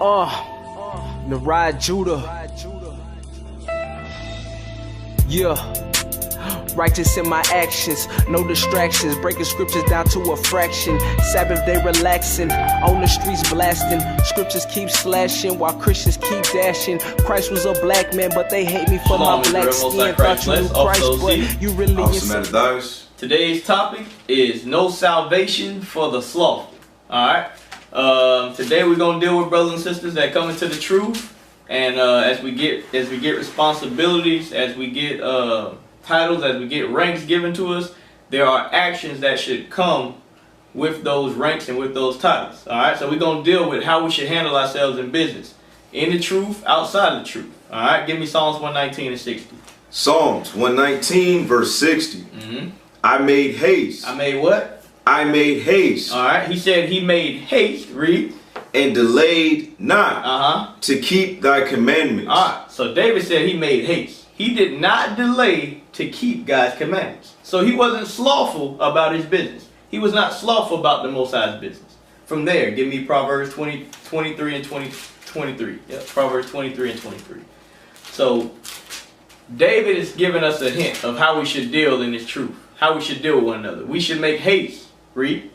Narad Judah. Yeah. Righteous in my actions, no distractions, breaking scriptures down to a fraction. Sabbath day relaxing, on the streets blasting. Scriptures keep slashing while Christians keep dashing. Christ was a black man, but they hate me for my black skin. Thought you knew Christ, but you really Today's topic is no salvation for the slothful. Alright? Today we're gonna deal with brothers and sisters that come into the truth, and as we get responsibilities, as we get titles, as we get ranks given to us, there are actions that should come with those ranks and with those titles. Alright, so we're going to deal with how we should handle ourselves in business, in the truth, outside of the truth. Alright, give me Psalms 119 and 60. Psalms 119 verse 60. I made haste. I made what? I made haste. Alright, he said he made haste, read. And delayed not to keep thy commandments. Alright, so David said he made haste. He did not delay to keep God's commandments. So he wasn't slothful about his business. He was not slothful about the Most High's business. From there, give me Proverbs 23 and 23. Yeah, Proverbs 23 and 23. So David is giving us a hint of how we should deal in this truth, how we should deal with one another. We should make haste. Read.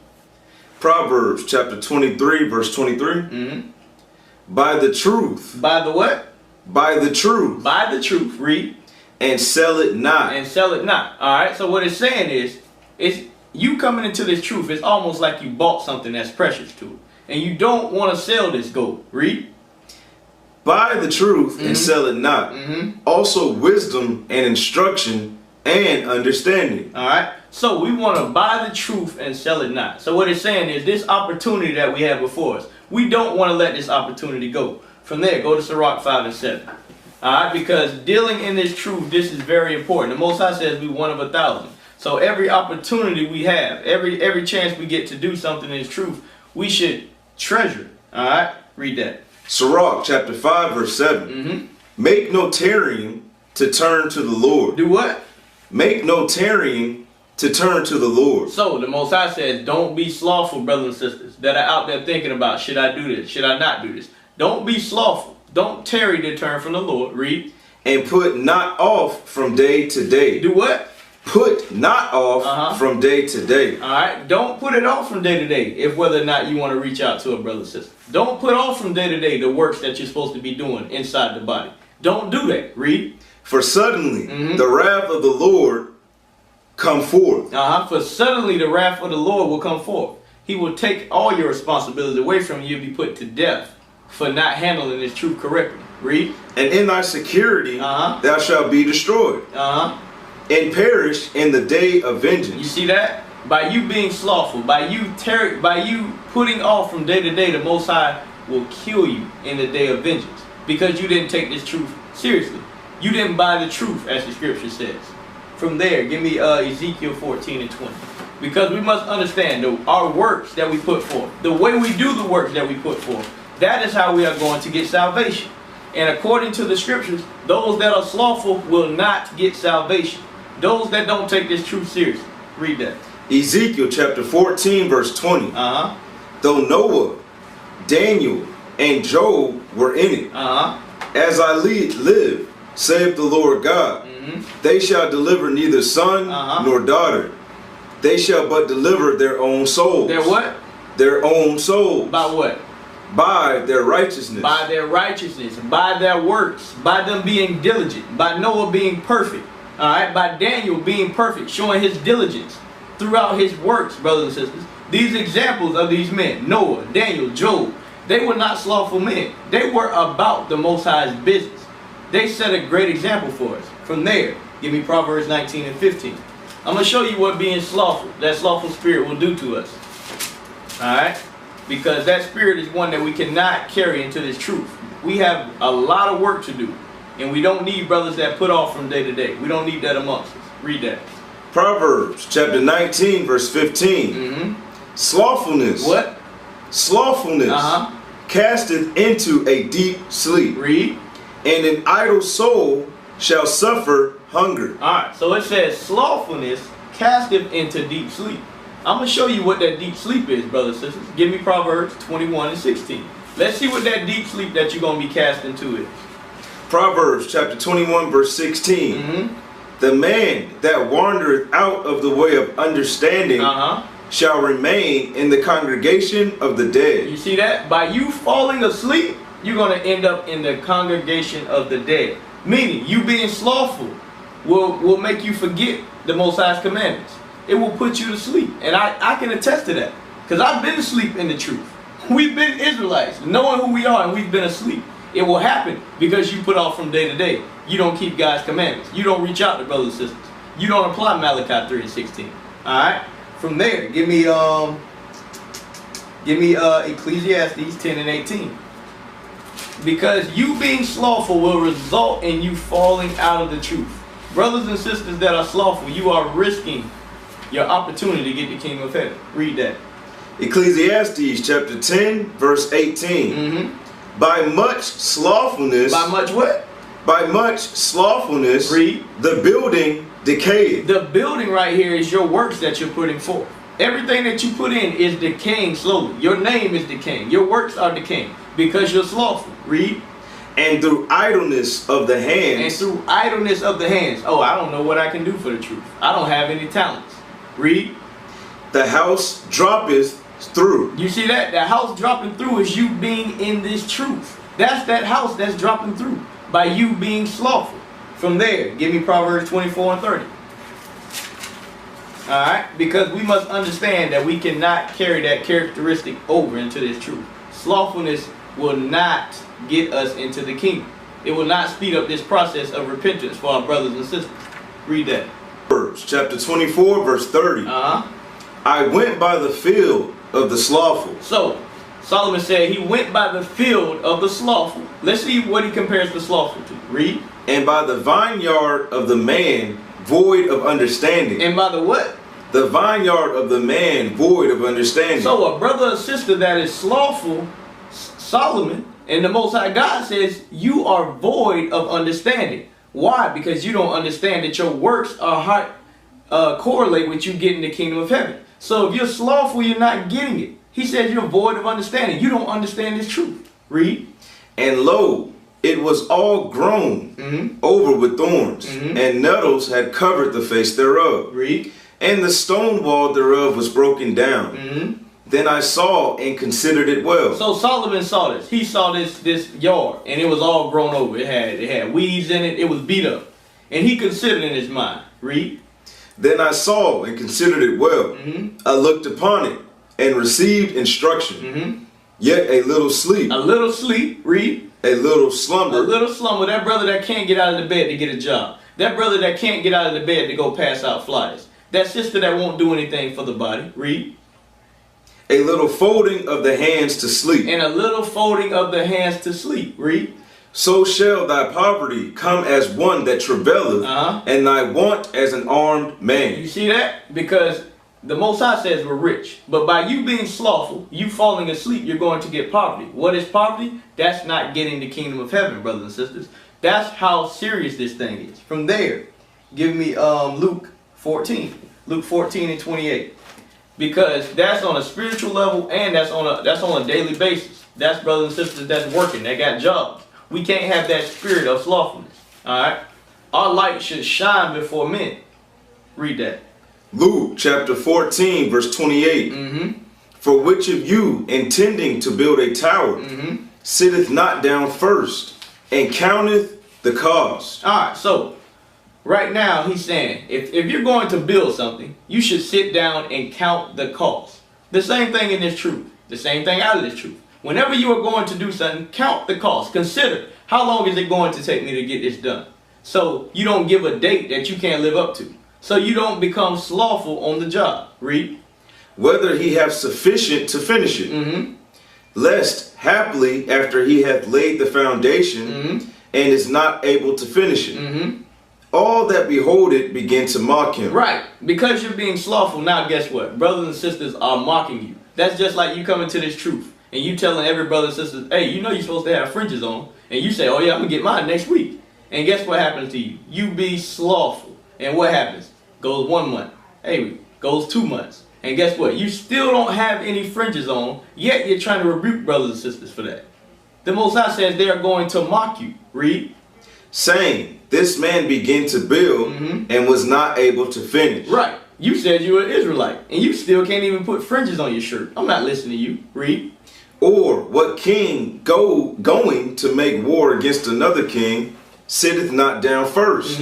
Proverbs chapter 23 verse 23. By the truth. By the what? By the truth. By the truth. Read. And sell it not. And sell it not. Alright, so what it's saying is, it's you coming into this truth, it's almost like you bought something that's precious to it. And you don't want to sell this gold. Read. Buy the truth and sell it not. Also wisdom and instruction and understanding. Alright, so we want to buy the truth and sell it not. So what it's saying is this opportunity that we have before us, we don't want to let this opportunity go. From there, go to Sirach 5 and 7. Alright, because dealing in this truth, this is very important. The Most High says we one of 1,000. So every opportunity we have, every chance we get to do something in this truth, we should treasure it. Alright, read that. Sirach chapter 5 verse 7. Make no tarrying to turn to the Lord. Do what? Make no tarrying to turn to the Lord. So the Most High says, don't be slothful, brothers and sisters, that are out there thinking about, should I do this? Should I not do this? Don't be slothful. Don't tarry to turn from the Lord. Read. And put not off from day to day. Do what? Put not off from day to day. Alright. Don't put it off from day to day if whether or not you want to reach out to a brother or sister. Don't put off from day to day the works that you're supposed to be doing inside the body. Don't do that. Read. For suddenly the wrath of the Lord come forth. For suddenly the wrath of the Lord will come forth. He will take all your responsibilities away from you. You'll be put to death for not handling this truth correctly. Read. And in thy security thou shalt be destroyed. And perish in the day of vengeance. You see that? By you being slothful, by you putting off from day to day, the Most High will kill you in the day of vengeance. Because you didn't take this truth seriously. You didn't buy the truth, as the scripture says. From there, give me Ezekiel 14 and 20. Because we must understand our works that we put forth, the way we do the works that we put forth, that is how we are going to get salvation. And according to the scriptures, those that are slothful will not get salvation. Those that don't take this truth seriously. Read that. Ezekiel chapter 14 verse 20. Though Noah, Daniel, and Job were in it, as I live, saith the Lord God, they shall deliver neither son nor daughter. They shall but deliver their own souls. Their what? Their own souls. By what? By their righteousness. By their righteousness. By their works. By them being diligent. By Noah being perfect. Alright? By Daniel being perfect. Showing his diligence throughout his works, brothers and sisters. These examples of these men, Noah, Daniel, Job, they were not slothful men. They were about the Most High's business. They set a great example for us. From there, give me Proverbs 19 and 15. I'm going to show you what being slothful, that slothful spirit will do to us. Alright? Because that spirit is one that we cannot carry into this truth. We have a lot of work to do. And we don't need brothers that put off from day to day. We don't need that amongst us. Read that. Proverbs chapter 19 verse 15. Slothfulness. What? Slothfulness casteth into a deep sleep. Read. And an idle soul shall suffer hunger. Alright, so it says slothfulness casteth into deep sleep. I'm going to show you what that deep sleep is, brothers and sisters. Give me Proverbs 21 and 16. Let's see what that deep sleep that you're going to be cast into is. Proverbs chapter 21 verse 16. Mm-hmm. The man that wandereth out of the way of understanding shall remain in the congregation of the dead. You see that? By you falling asleep, you're going to end up in the congregation of the dead. Meaning, you being slothful will make you forget the Most High's commandments. It will put you to sleep. And I can attest to that. Because I've been asleep in the truth. We've been Israelites, knowing who we are, and we've been asleep. It will happen because you put off from day to day. You don't keep God's commandments. You don't reach out to brothers and sisters. You don't apply Malachi 3 and 16. Alright? From there, give me Ecclesiastes 10 and 18. Because you being slothful will result in you falling out of the truth. Brothers and sisters that are slothful, you are risking your opportunity to get the kingdom of heaven. Read that. Ecclesiastes chapter 10 verse 18. Mm-hmm. By much slothfulness. By much what? By much slothfulness. Read. The building decayed. The building right here is your works that you're putting forth. Everything that you put in is decaying slowly. Your name is decaying. Your works are decaying because you're slothful. Read. And through idleness of the hands. And through idleness of the hands. Oh, I don't know what I can do for the truth. I don't have any talents. Read. The house droppeth through. You see that? The house dropping through is you being in this truth. That's that house that's dropping through by you being slothful. From there, give me Proverbs 24 and 30. Alright? Because we must understand that we cannot carry that characteristic over into this truth. Slothfulness will not get us into the kingdom. It will not speed up this process of repentance for our brothers and sisters. Read that. Proverbs chapter 24 verse 30. I went by the field of the slothful. So, Solomon said he went by the field of the slothful. Let's see what he compares the slothful to. Read. And by the vineyard of the man void of understanding. And by the what? The vineyard of the man void of understanding. So a brother or sister that is slothful, Solomon and the Most High God says you are void of understanding. Why? Because you don't understand that your works are correlate with you getting the kingdom of heaven. So if you're slothful, you're not getting it. He says you're void of understanding. You don't understand this truth. Read. And lo, it was all grown over with thorns, and nettles had covered the face thereof. Read. And the stone wall thereof was broken down. Then I saw and considered it well. So Solomon saw this. He saw this yard, and it was all grown over. It had weeds in it. It was beat up. And he considered in his mind. Read. Then I saw and considered it well. I looked upon it and received instruction. Yet a little sleep. A little sleep. Read. A little slumber. A little slumber. That brother that can't get out of the bed to get a job. That brother that can't get out of the bed to go pass out flyers. That sister that won't do anything for the body. Read. A little folding of the hands to sleep. And a little folding of the hands to sleep. Read. So shall thy poverty come as one that travaileth, and thy want as an armed man. You see that? Because the Most High says we're rich. But by you being slothful, you falling asleep, you're going to get poverty. What is poverty? That's not getting the kingdom of heaven, brothers and sisters. That's how serious this thing is. From there, give me Luke 14. Luke 14 and 28. Because that's on a spiritual level and that's on a daily basis. That's brothers and sisters that's working, that got jobs. We can't have that spirit of slothfulness. Alright? Our light should shine before men. Read that. Luke chapter 14 verse 28. For which of you intending to build a tower sitteth not down first and counteth the cost? Alright, so right now he's saying if you're going to build something, you should sit down and count the cost. The same thing in this truth. The same thing out of this truth. Whenever you are going to do something, count the cost. Consider, how long is it going to take me to get this done? So you don't give a date that you can't live up to. So you don't become slothful on the job. Read. Whether he have sufficient to finish it. Lest haply after he hath laid the foundation and is not able to finish it. All that behold it begin to mock him. Right. Because you're being slothful, now guess what? Brothers and sisters are mocking you. That's just like you coming to this truth. And you telling every brother and sister, hey, you know you're supposed to have fringes on. And you say, oh yeah, I'm going to get mine next week. And guess what happens to you? You be slothful. And what happens? Goes 1 month. Hey, goes 2 months. And guess what? You still don't have any fringes on, yet you're trying to rebuke brothers and sisters for that. The Most High says they are going to mock you. Read. Saying, this man began to build and was not able to finish. Right. You said you were an Israelite, and you still can't even put fringes on your shirt. I'm not listening to you. Read. Or what king going to make war against another king sitteth not down first,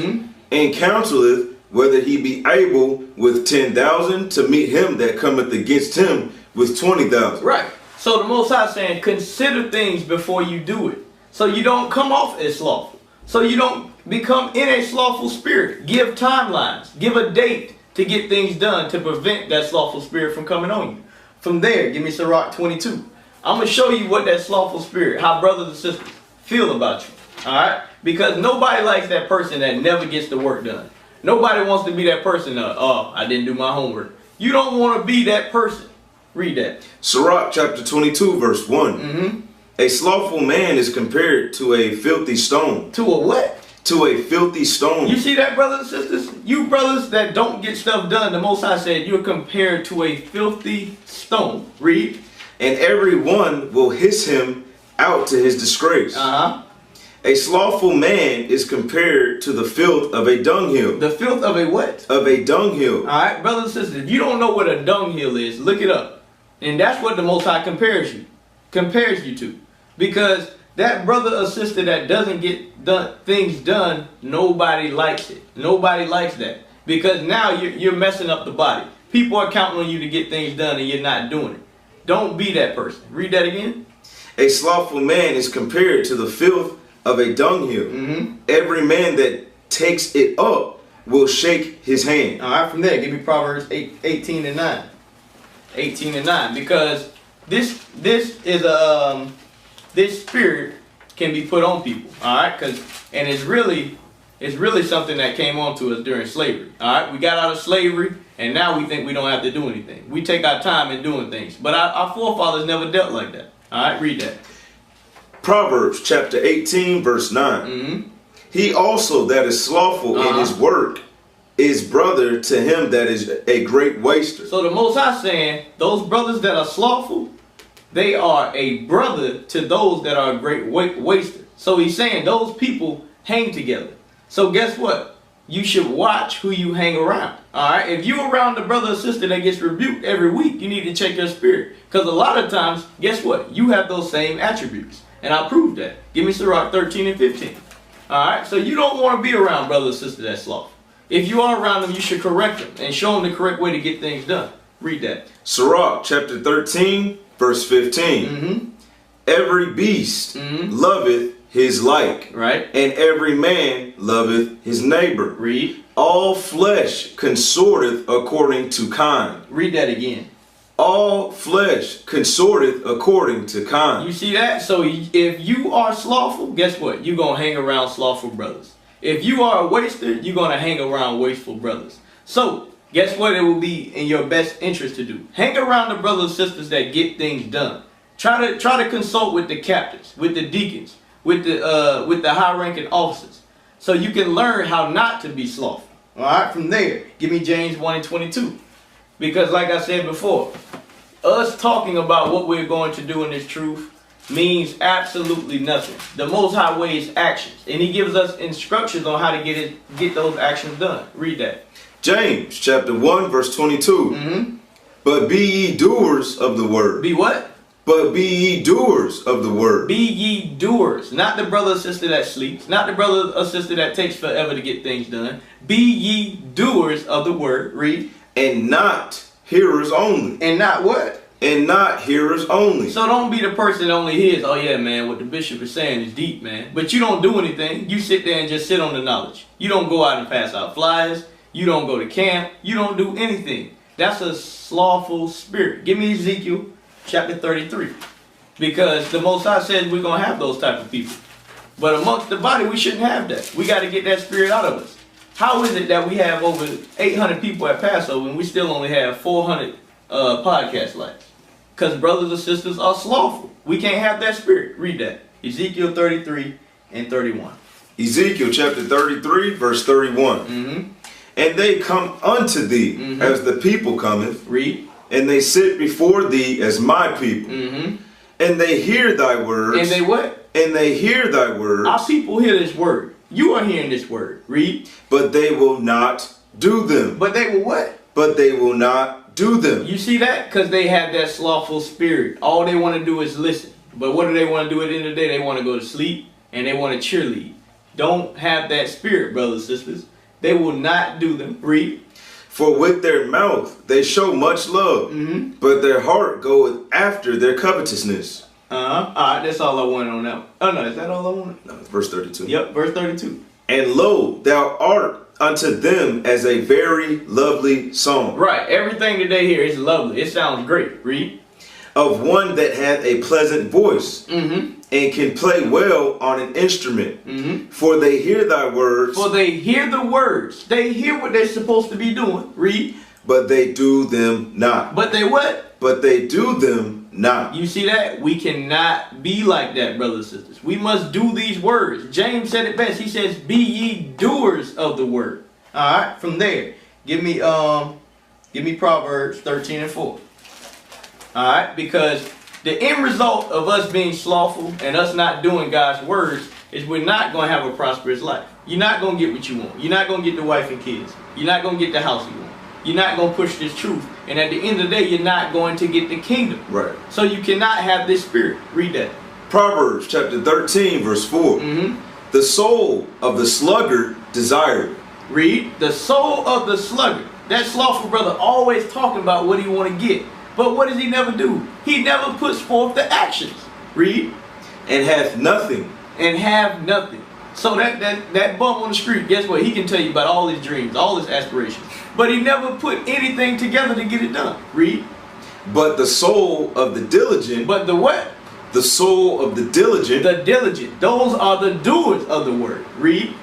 and counseleth whether he be able with 10,000 to meet him that cometh against him with 20,000. Right. So the Most High saying, consider things before you do it, so you don't come off as slothful, so you don't become in a slothful spirit. Give timelines, give a date to get things done to prevent that slothful spirit from coming on you. From there, give me Sirach 22. I'm going to show you what that slothful spirit, how brothers and sisters feel about you. Alright? Because nobody likes that person that never gets the work done. Nobody wants to be that person, oh, I didn't do my homework. You don't want to be that person. Read that. Sirach chapter 22 verse 1. A slothful man is compared to a filthy stone. To a what? To a filthy stone. You see that, brothers and sisters? You brothers that don't get stuff done, the Most High said you're compared to a filthy stone. Read. And every one will hiss him out to his disgrace. A slothful man is compared to the filth of a dunghill. The filth of a what? Of a dunghill. Alright, brothers and sisters, if you don't know what a dunghill is, look it up. And that's what the Most High compares you to. Because that brother or sister that doesn't get things done, nobody likes it. Nobody likes that. Because now you're messing up the body. People are counting on you to get things done and you're not doing it. Don't be that person. Read that again. A slothful man is compared to the filth of a dunghill. Every man that takes it up will shake his hand. Alright, from there, give me Proverbs 18 and 9. 18 and 9. Because this is a this spirit can be put on people. Alright? And it's really something that came on to us during slavery. Alright? We got out of slavery and now we think we don't have to do anything. We take our time in doing things. But our forefathers never dealt like that. Alright, read that. Proverbs chapter 18 verse 9. He also that is slothful in his work is brother to him that is a great waster. So the Most High saying, those brothers that are slothful, they are a brother to those that are a great waster. So he's saying those people hang together. So guess what? You should watch who you hang around. Alright? If you're around the brother or sister that gets rebuked every week, you need to check your spirit. Because a lot of times, guess what? You have those same attributes. And I proved that. Give me Sirach 13 and 15. Alright? So you don't want to be around brother or sister that's slothful. If you are around them, you should correct them and show them the correct way to get things done. Read that. Sirach chapter 13 verse 15. Every beast loveth his like, right? And every man loveth his neighbor. Read. All flesh consorteth according to kind. Read that again. All flesh consorteth according to kind. You see that? So if you are slothful, guess what? You're going to hang around slothful brothers. If you are a waster, you're going to hang around wasteful brothers. So guess what it will be in your best interest to do? Hang around the brothers and sisters that get things done. Try to consult with the captains, with the deacons, with the high-ranking officers, so you can learn how not to be slothful. All right, from there, give me James 1 and 22. Because like I said before, us talking about what we're going to do in this truth means absolutely nothing. The Most High way is actions, and He gives us instructions on how to get those actions done. Read that. James chapter 1 verse 22. But be ye doers of the word. Be what? But be ye doers of the word. Be ye doers. Not the brother or sister that sleeps. Not the brother or sister that takes forever to get things done. Be ye doers of the word. Read. And not hearers only. And not what? And not hearers only. So don't be the person that only hears, oh yeah, man, what the bishop is saying is deep, man. But you don't do anything. You sit there and just sit on the knowledge. You don't go out and pass out flyers. You don't go to camp. You don't do anything. That's a slothful spirit. Give me Ezekiel chapter 33. Because the Most High says we're going to have those type of people. But amongst the body, we shouldn't have that. We got to get that spirit out of us. How is it that we have over 800 people at Passover and we still only have 400 podcast likes? Because brothers and sisters are slothful. We can't have that spirit. Read that. Ezekiel 33 and 31. Ezekiel chapter 33 verse 31. And they come unto thee as the people cometh. Read. And they sit before thee as my people. And they hear thy words. And they what? And they hear thy words. Our people hear this word. You are hearing this word. Read. But they will not do them. But they will what? But they will not do them. You see that? Because they have that slothful spirit. All they want to do is listen. But what do they want to do at the end of the day? They want to go to sleep and they want to cheerlead. Don't have that spirit, brothers and sisters. They will not do them. Read. For with their mouth they show much love, but their heart goeth after their covetousness. All right, that's all I wanted on that one. Oh, no, is that all I wanted? No, it's verse 32. Yep, verse 32. And lo, thou art unto them as a very lovely song. Right, everything that they hear is lovely. It sounds great. Read. Of one that hath a pleasant voice, and can play well on an instrument. For they hear thy words. For they hear the words. They hear what they're supposed to be doing. Read. But they do them not. But they what? But they do them not. You see that? We cannot be like that, brothers and sisters. We must do these words. James said it best. He says, be ye doers of the word. All right, from there, give me Proverbs 13 and 4. All right, because the end result of us being slothful and us not doing God's words is we're not going to have a prosperous life. You're not going to get what you want. You're not going to get the wife and kids. You're not going to get the house you want. You're not going to push this truth. And at the end of the day, you're not going to get the kingdom. Right. So you cannot have this spirit. Read that. Proverbs chapter 13 verse 4. The soul of the sluggard desireth. Read. The soul of the sluggard. That slothful brother always talking about what he want to get. But what does he never do? He never puts forth the actions. Read. And hath nothing. And have nothing. So that bum on the street, guess what? He can tell you about all his dreams, all his aspirations. But he never put anything together to get it done. Read. But the soul of the diligent. But the what? The soul of the diligent. The diligent. Those are the doers of the word. Read.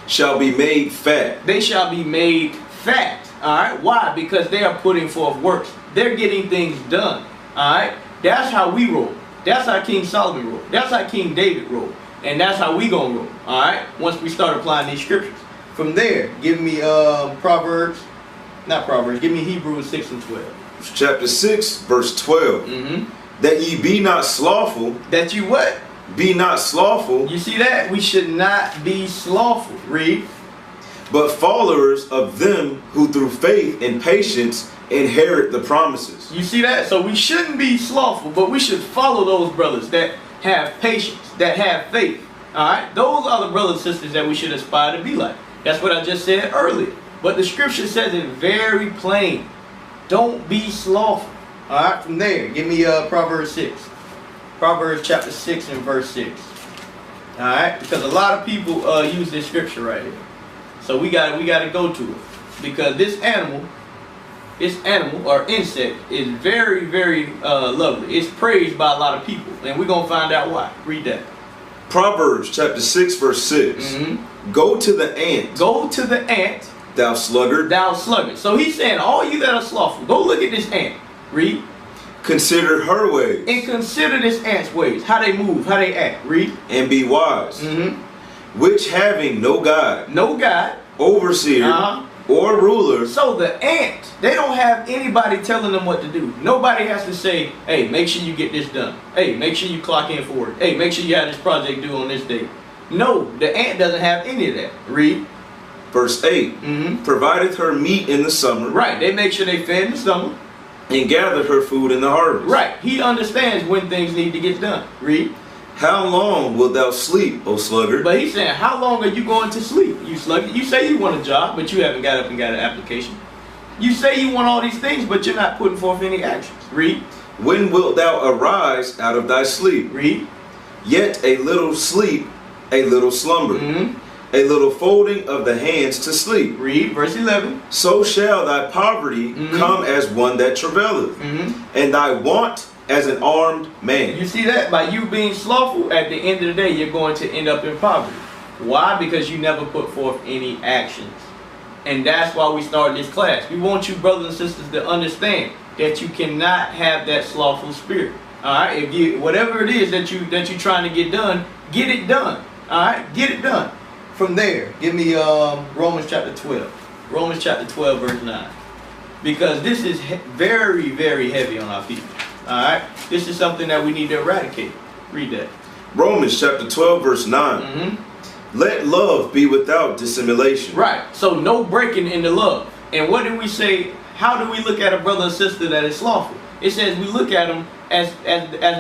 Shall be made fat. They shall be made fat. Alright? Why? Because they are putting forth works. They're getting things done. Alright? That's how we roll. That's how King Solomon rolled. That's how King David rolled. And that's how we gonna roll. Alright? Once we start applying these scriptures. From there, give me give me Hebrews 6 and 12. Chapter 6, verse 12. That ye be not slothful. That you what? Be not slothful. You see that? We should not be slothful. Read. But followers of them who through faith and patience inherit the promises. You see that? So we shouldn't be slothful, but we should follow those brothers that have patience, that have faith. Alright? Those are the brothers and sisters that we should aspire to be like. That's what I just said earlier. But the scripture says it very plain. Don't be slothful. Alright? From there, give me Proverbs 6. Proverbs chapter 6 and verse 6. Alright? Because a lot of people use this scripture right here. So we gotta go to it. Because this animal or insect is very, very lovely. It's praised by a lot of people. And we're going to find out why. Read that. Proverbs chapter 6 verse 6. Go to the ant. Go to the ant. Thou sluggard. Thou sluggard. So he's saying, all you that are slothful, go look at this ant. Read. Consider her ways. And consider this ant's ways. How they move, how they act. Read. And be wise. Which having no guide. No guide. Overseer. Or ruler. So the ant, they don't have anybody telling them what to do. Nobody has to say, hey, make sure you get this done. Hey, make sure you clock in for work. Hey, make sure you have this project due on this date. No, the ant doesn't have any of that. Read. Verse 8. Provideth her meat in the summer. Right, they make sure they fed in the summer. And gathered her food in the harvest. Right, he understands when things need to get done. Read. How long wilt thou sleep, O sluggard? But he's saying, how long are you going to sleep, you sluggard? You say you want a job, but you haven't got up and got an application. You say you want all these things, but you're not putting forth any actions. Read. When wilt thou arise out of thy sleep? Read. Yet a little sleep, a little slumber. A little folding of the hands to sleep. Read. Verse 11. So shall thy poverty come as one that travaileth, and thy want as an armed man. You see that? By you being slothful, at the end of the day, you're going to end up in poverty. Why? Because you never put forth any actions. And that's why we started this class. We want you brothers and sisters to understand that you cannot have that slothful spirit. Alright? If you whatever it is that you're trying to get done, get it done. Alright? Get it done. From there, give me Romans chapter 12. Romans chapter 12, verse 9. because this is very, very heavy on our people. All right, this is something that we need to eradicate. Read that. Romans chapter 12 verse 9. Let love be without dissimulation. Right. So no breaking in the love. And what do we say? How do we look at a brother or sister that is slothful? It says we look at them as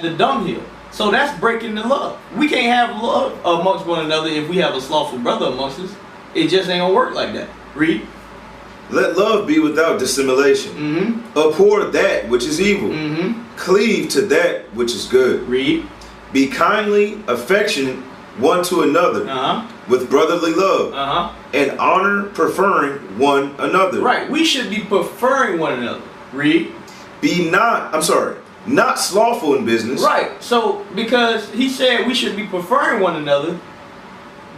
the dunghill. So that's breaking the love. We can't have love amongst one another if we have a slothful brother amongst us. It just ain't gonna work like that. Read. Let love be without dissimulation. Abhor that which is evil. Cleave to that which is good. Read. Be kindly affectionate one to another with brotherly love and honor, preferring one another. Right. We should be preferring one another. Read. Be not slothful in business. Right. So because he said we should be preferring one another,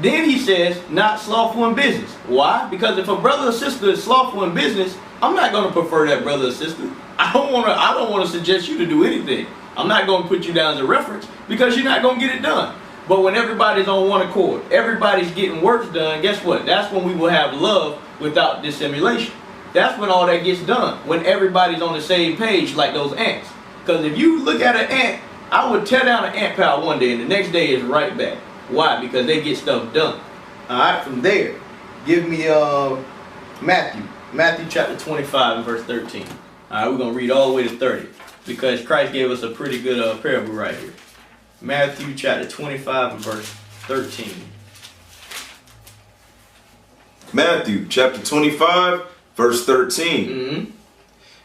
then he says not slothful in business. Why? Because if a brother or sister is slothful in business, I'm not going to prefer that brother or sister. I don't want to suggest you to do anything. I'm not going to put you down as a reference because you're not going to get it done. But when everybody's on one accord, everybody's getting works done, guess what? That's when we will have love without dissimulation. That's when all that gets done. When everybody's on the same page like those ants. Because if you look at an ant, I would tear down an ant pile one day and the next day is right back. Why? Because they get stuff done. Alright, from there, give me Matthew chapter 25 and verse 13. Alright, we're going to read all the way to 30. Because Christ gave us a pretty good parable right here. Matthew chapter 25 and verse 13. Matthew chapter 25 verse 13.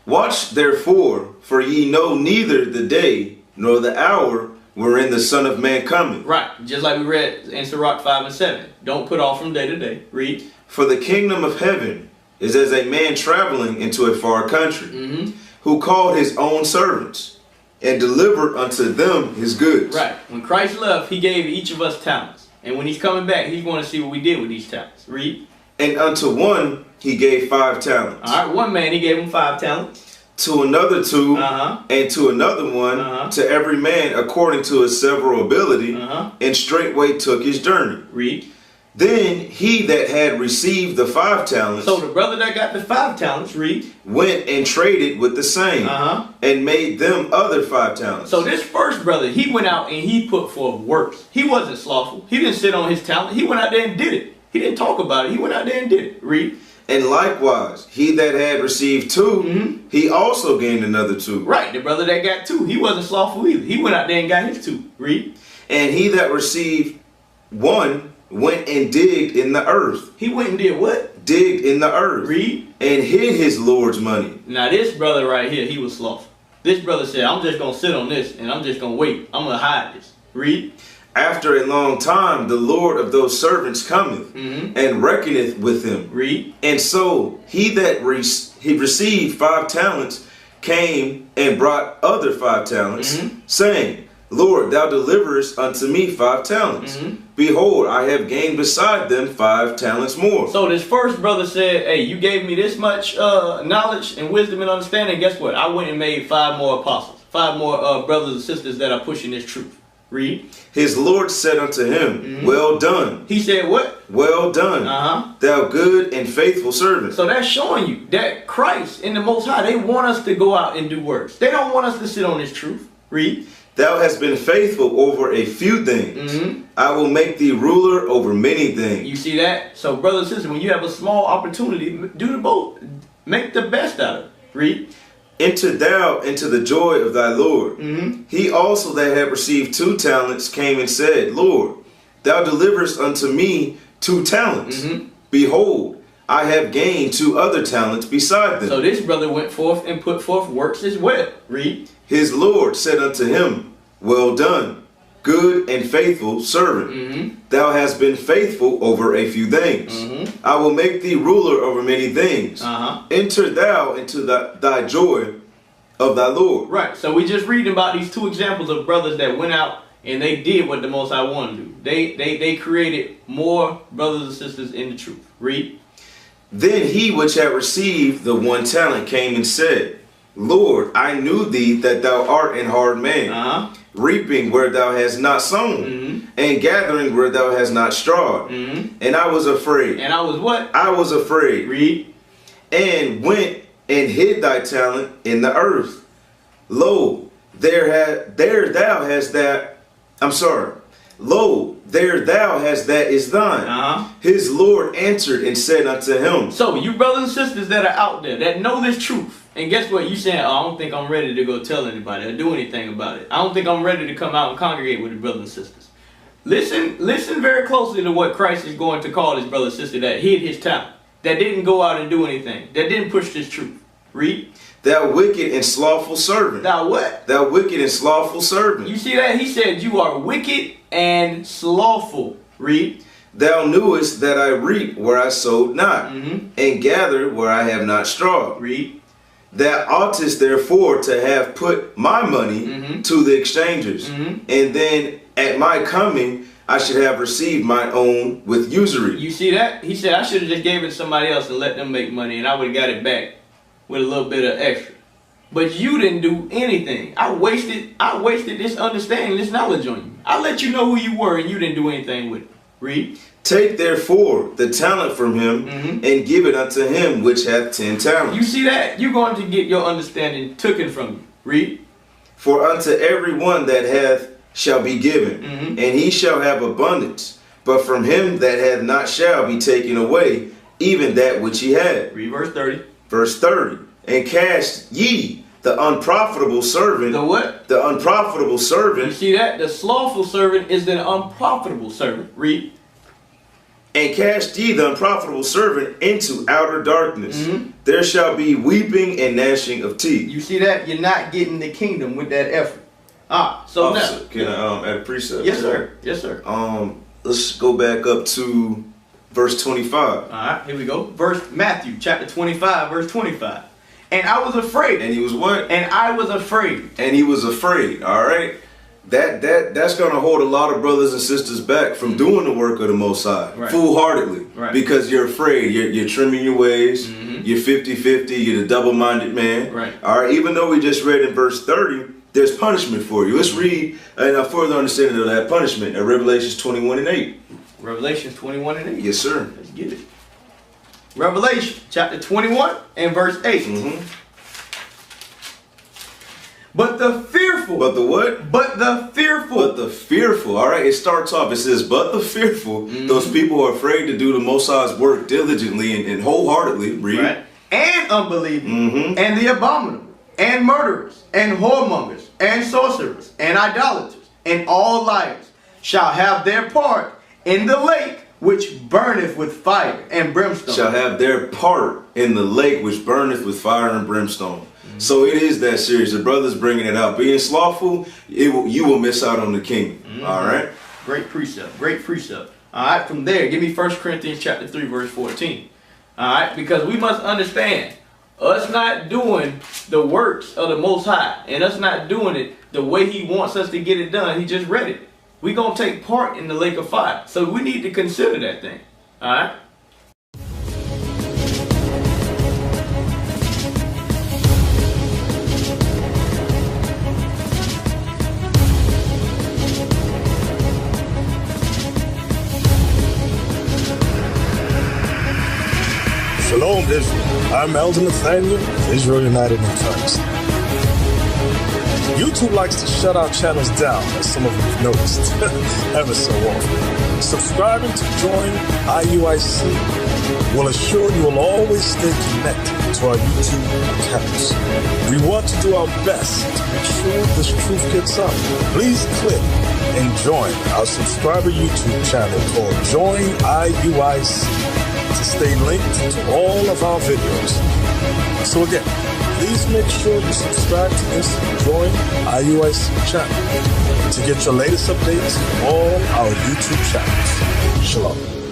Watch therefore, for ye know neither the day nor the hour wherein the Son of Man cometh. Right, just like we read in Sirach 5 and 7. Don't put off from day to day. Read. For the kingdom of heaven is as a man traveling into a far country, who called his own servants, and delivered unto them his goods. Right. When Christ left, he gave each of us talents. And when he's coming back, he's going to see what we did with these talents. Read. And unto one he gave 5 talents. All right, one man, he gave him 5 talents. To another 2, and to another 1, to every man according to his several ability, and straightway took his journey. Read. Then he that had received the 5 talents, so the brother that got the 5 talents, read, went and traded with the same, and made them other 5 talents. So this first brother, he went out and he put forth works. He wasn't slothful. He didn't sit on his talent. He went out there and did it. He didn't talk about it. He went out there and did it. Read. And likewise, he that had received 2, he also gained another 2. Right, the brother that got 2, he wasn't slothful either. He went out there and got his 2. Read. And he that received 1 went and digged in the earth. He went and did what? Digged in the earth. Read. And hid his Lord's money. Now this brother right here, he was slothful. This brother said, I'm just going to sit on this and I'm just going to wait. I'm going to hide this. Read. After a long time, the Lord of those servants cometh, and reckoneth with them. Read. And so he that he received 5 talents came and brought other 5 talents, saying, Lord, thou deliverest unto me 5 talents. Behold, I have gained beside them 5 talents more. So this first brother said, hey, you gave me this much knowledge and wisdom and understanding. Guess what? I went and made 5 more apostles, 5 more brothers and sisters that are pushing this truth. Read. His Lord said unto him, well done. He said what? Well done, thou good and faithful servant. So that's showing you that Christ and the Most High, they want us to go out and do works. They don't want us to sit on this truth. Read. Thou hast been faithful over a few things. I will make thee ruler over many things. You see that? So brothers and sisters, when you have a small opportunity, do the both. Make the best out of it. Read. Enter thou into the joy of thy Lord. He also that had received 2 talents came and said, Lord, thou deliverest unto me 2 talents. Behold, I have gained 2 other talents beside them. So this brother went forth and put forth works as well. Read. His Lord said unto him, well done, good and faithful servant. Thou hast been faithful over a few things. I will make thee ruler over many things. Enter thou into thy joy of thy Lord. Right. So we just reading about these 2 examples of brothers that went out and they did what the Most High wanted to do. They created more brothers and sisters in the truth. Read. Then he which had received the 1 talent came and said, Lord, I knew thee that thou art an hard man, reaping where thou hast not sown, and gathering where thou hast not strawed. And I was afraid. And I was what? I was afraid. Read. And went and hid thy talent in the earth. Lo, there thou hast that. I'm sorry. Lo, there thou hast that is thine. His Lord answered and said unto him. So, you brothers and sisters that are out there that know this truth, and guess what? You saying, oh, I don't think I'm ready to go tell anybody or do anything about it. I don't think I'm ready to come out and congregate with the brothers and sisters. Listen very closely to what Christ is going to call his brother and sister that hid his talent, that didn't go out and do anything, that didn't push this truth. Read. Thou wicked and slothful servant. Thou what? Thou wicked and slothful servant. You see that? He said you are wicked and slothful. Read. Thou knewest that I reap where I sowed not, and gather where I have not strawed. Read. Thou oughtest therefore to have put my money to the exchangers, and then at my coming I should have received my own with usury. You see that? He said I should have just gave it to somebody else and let them make money, and I would have got it back with a little bit of extra. But you didn't do anything. I wasted this understanding, this knowledge on you. I let you know who you were, and you didn't do anything with it. Read. Take therefore the talent from him, and give it unto him which hath 10 talents. You see that? You're going to get your understanding taken from you. Read. For unto every one that hath shall be given, and he shall have abundance. But from him that hath not shall be taken away even that which he had. Read verse 30. Verse 30. And cast ye the unprofitable servant. The what? The unprofitable servant. You see that? The slothful servant is the unprofitable servant. Read. And cast ye the unprofitable servant into outer darkness. There shall be weeping and gnashing of teeth. You see that? You're not getting the kingdom with that effort. So now. Can I add a precept? Yes, sir. Yes, sir. Let's go back up to verse 25. All right, here we go. Matthew chapter 25, verse 25. And I was afraid. And he was what? And I was afraid. And he was afraid. All right. That's gonna hold a lot of brothers and sisters back from doing the work of the Most High, full-heartedly, because you're afraid. You're trimming your ways. You're 50-50. You're the double-minded man. Right. All right. Even though we just read in verse 30, there's punishment for you. Let's read a further understanding of that punishment in Revelations 21:8. Revelation 21:8. Yes, sir. Let's get it. Revelation chapter 21 and verse 8. But the fearful. But the what? But the fearful. But the fearful. All right, it starts off. It says, but the fearful. Those people who are afraid to do the Most High's work diligently and wholeheartedly. Read. Right. And unbelieving. And the abominable. And murderers. And whoremongers. And sorcerers. And idolaters. And all liars shall have their part in the lake which burneth with fire and brimstone. Shall have their part in the lake which burneth with fire and brimstone. So it is that serious. The brother's bringing it out. Being slothful, you will miss out on the kingdom. All right? Great precept. Great precept. All right, from there, give me 1 Corinthians chapter 3, verse 14. All right, because we must understand, us not doing the works of the Most High, and us not doing it the way he wants us to get it done, he just read it. We're going to take part in the lake of fire. So we need to consider that thing. All right? Shalom, Israel. I'm Elder Nathaniel of Israel United in Christ. YouTube likes to shut our channels down, as some of you have noticed, ever so often. Subscribing to join IUIC will assure you will always stay connected to our YouTube accounts. We want to do our best to make sure this truth gets out. Please click and join our subscriber YouTube channel called Join IUIC to stay linked to all of our videos. So again, please make sure you subscribe to this Join IUIC channel to get your latest updates on all our YouTube channels. Shalom.